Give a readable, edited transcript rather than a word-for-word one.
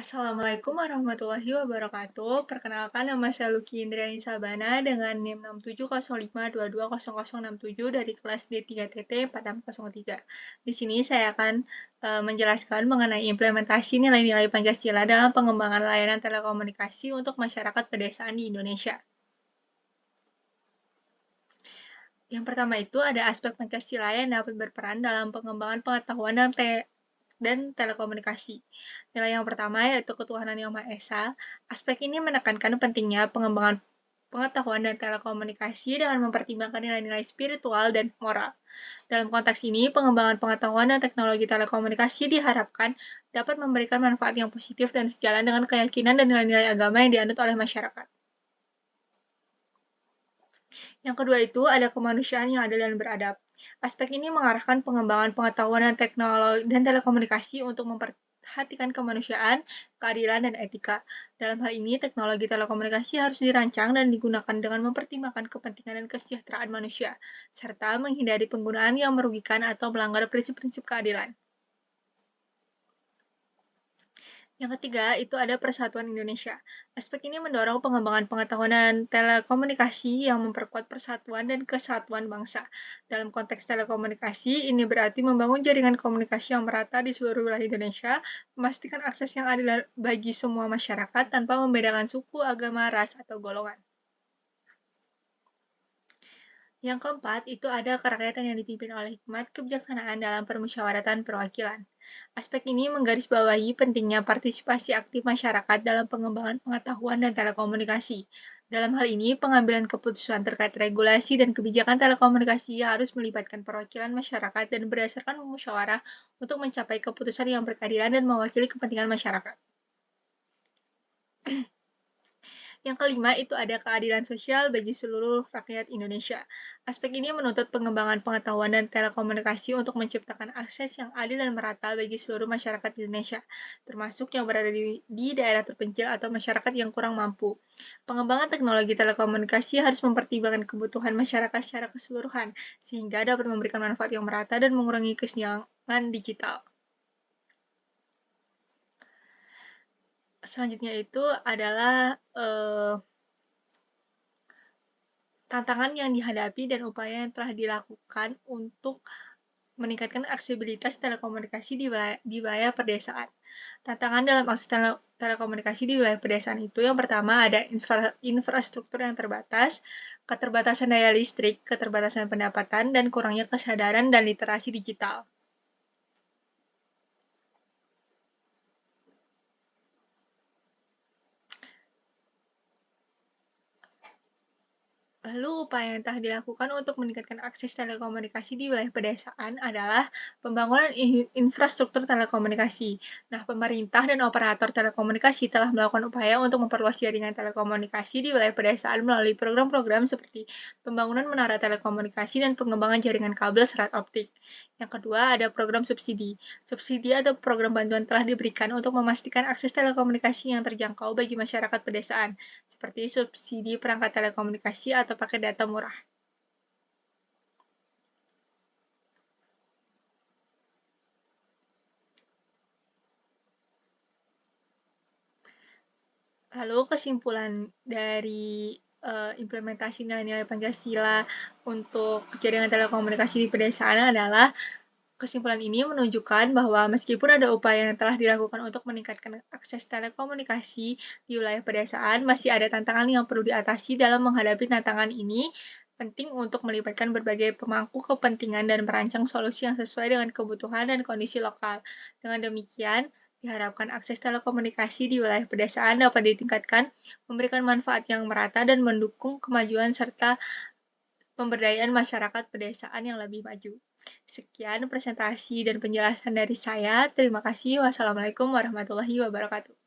Assalamualaikum warahmatullahi wabarakatuh. Perkenalkan, nama saya Luki Indriani Sabana dengan NIM 6705220067 dari kelas D3TT 4603. Di sini saya akan menjelaskan mengenai implementasi nilai-nilai Pancasila dalam pengembangan layanan telekomunikasi untuk masyarakat pedesaan di Indonesia. Yang pertama itu ada aspek Pancasila yang dapat berperan dalam pengembangan pengetahuan dan telekomunikasi. Nilai yang pertama yaitu ketuhanan yang Maha Esa. Aspek ini menekankan pentingnya pengembangan pengetahuan dan telekomunikasi dengan mempertimbangkan nilai-nilai spiritual dan moral. Dalam konteks ini, pengembangan pengetahuan dan teknologi telekomunikasi diharapkan dapat memberikan manfaat yang positif dan sejalan dengan keyakinan dan nilai-nilai agama yang dianut oleh masyarakat. Yang kedua itu ada kemanusiaan yang adil dan beradab. Aspek ini mengarahkan pengembangan pengetahuan dan teknologi dan telekomunikasi untuk memperhatikan kemanusiaan, keadilan, dan etika. Dalam hal ini, teknologi telekomunikasi harus dirancang dan digunakan dengan mempertimbangkan kepentingan dan kesejahteraan manusia, serta menghindari penggunaan yang merugikan atau melanggar prinsip-prinsip keadilan. Yang ketiga, itu ada Persatuan Indonesia. Aspek ini mendorong pengembangan pengetahuan dan telekomunikasi yang memperkuat persatuan dan kesatuan bangsa. Dalam konteks telekomunikasi, ini berarti membangun jaringan komunikasi yang merata di seluruh wilayah Indonesia, memastikan akses yang adil bagi semua masyarakat tanpa membedakan suku, agama, ras, atau golongan. Yang keempat, itu ada kerakyatan yang dipimpin oleh hikmat kebijaksanaan dalam permusyawaratan perwakilan. Aspek ini menggarisbawahi pentingnya partisipasi aktif masyarakat dalam pengembangan pengetahuan dan telekomunikasi. Dalam hal ini, pengambilan keputusan terkait regulasi dan kebijakan telekomunikasi harus melibatkan perwakilan masyarakat dan berdasarkan musyawarah untuk mencapai keputusan yang berkeadilan dan mewakili kepentingan masyarakat. Yang kelima itu ada keadilan sosial bagi seluruh rakyat Indonesia. Aspek ini menuntut pengembangan pengetahuan dan telekomunikasi untuk menciptakan akses yang adil dan merata bagi seluruh masyarakat Indonesia, termasuk yang berada di daerah terpencil atau masyarakat yang kurang mampu. Pengembangan teknologi telekomunikasi harus mempertimbangkan kebutuhan masyarakat secara keseluruhan, sehingga dapat memberikan manfaat yang merata dan mengurangi kesenjangan digital. Selanjutnya itu adalah tantangan yang dihadapi dan upaya yang telah dilakukan untuk meningkatkan aksesibilitas telekomunikasi di wilayah pedesaan. Tantangan dalam akses telekomunikasi di wilayah pedesaan itu yang pertama ada infrastruktur yang terbatas, keterbatasan daya listrik, keterbatasan pendapatan, dan kurangnya kesadaran dan literasi digital. Lalu upaya yang telah dilakukan untuk meningkatkan akses telekomunikasi di wilayah pedesaan adalah pembangunan infrastruktur telekomunikasi. Nah, pemerintah dan operator telekomunikasi telah melakukan upaya untuk memperluas jaringan telekomunikasi di wilayah pedesaan melalui program-program seperti pembangunan menara telekomunikasi dan pengembangan jaringan kabel serat optik. Yang kedua, ada program subsidi. Subsidi atau program bantuan telah diberikan untuk memastikan akses telekomunikasi yang terjangkau bagi masyarakat pedesaan, seperti subsidi perangkat telekomunikasi atau paket data murah. Lalu kesimpulan dari implementasi nilai-nilai Pancasila untuk jaringan telekomunikasi di pedesaan adalah kesimpulan ini menunjukkan bahwa meskipun ada upaya yang telah dilakukan untuk meningkatkan akses telekomunikasi di wilayah pedesaan, masih ada tantangan yang perlu diatasi dalam menghadapi tantangan ini. Penting untuk melibatkan berbagai pemangku kepentingan dan merancang solusi yang sesuai dengan kebutuhan dan kondisi lokal. Dengan demikian, diharapkan akses telekomunikasi di wilayah pedesaan dapat ditingkatkan, memberikan manfaat yang merata dan mendukung kemajuan serta pemberdayaan masyarakat pedesaan yang lebih maju. Sekian presentasi dan penjelasan dari saya. Terima kasih. Wassalamualaikum warahmatullahi wabarakatuh.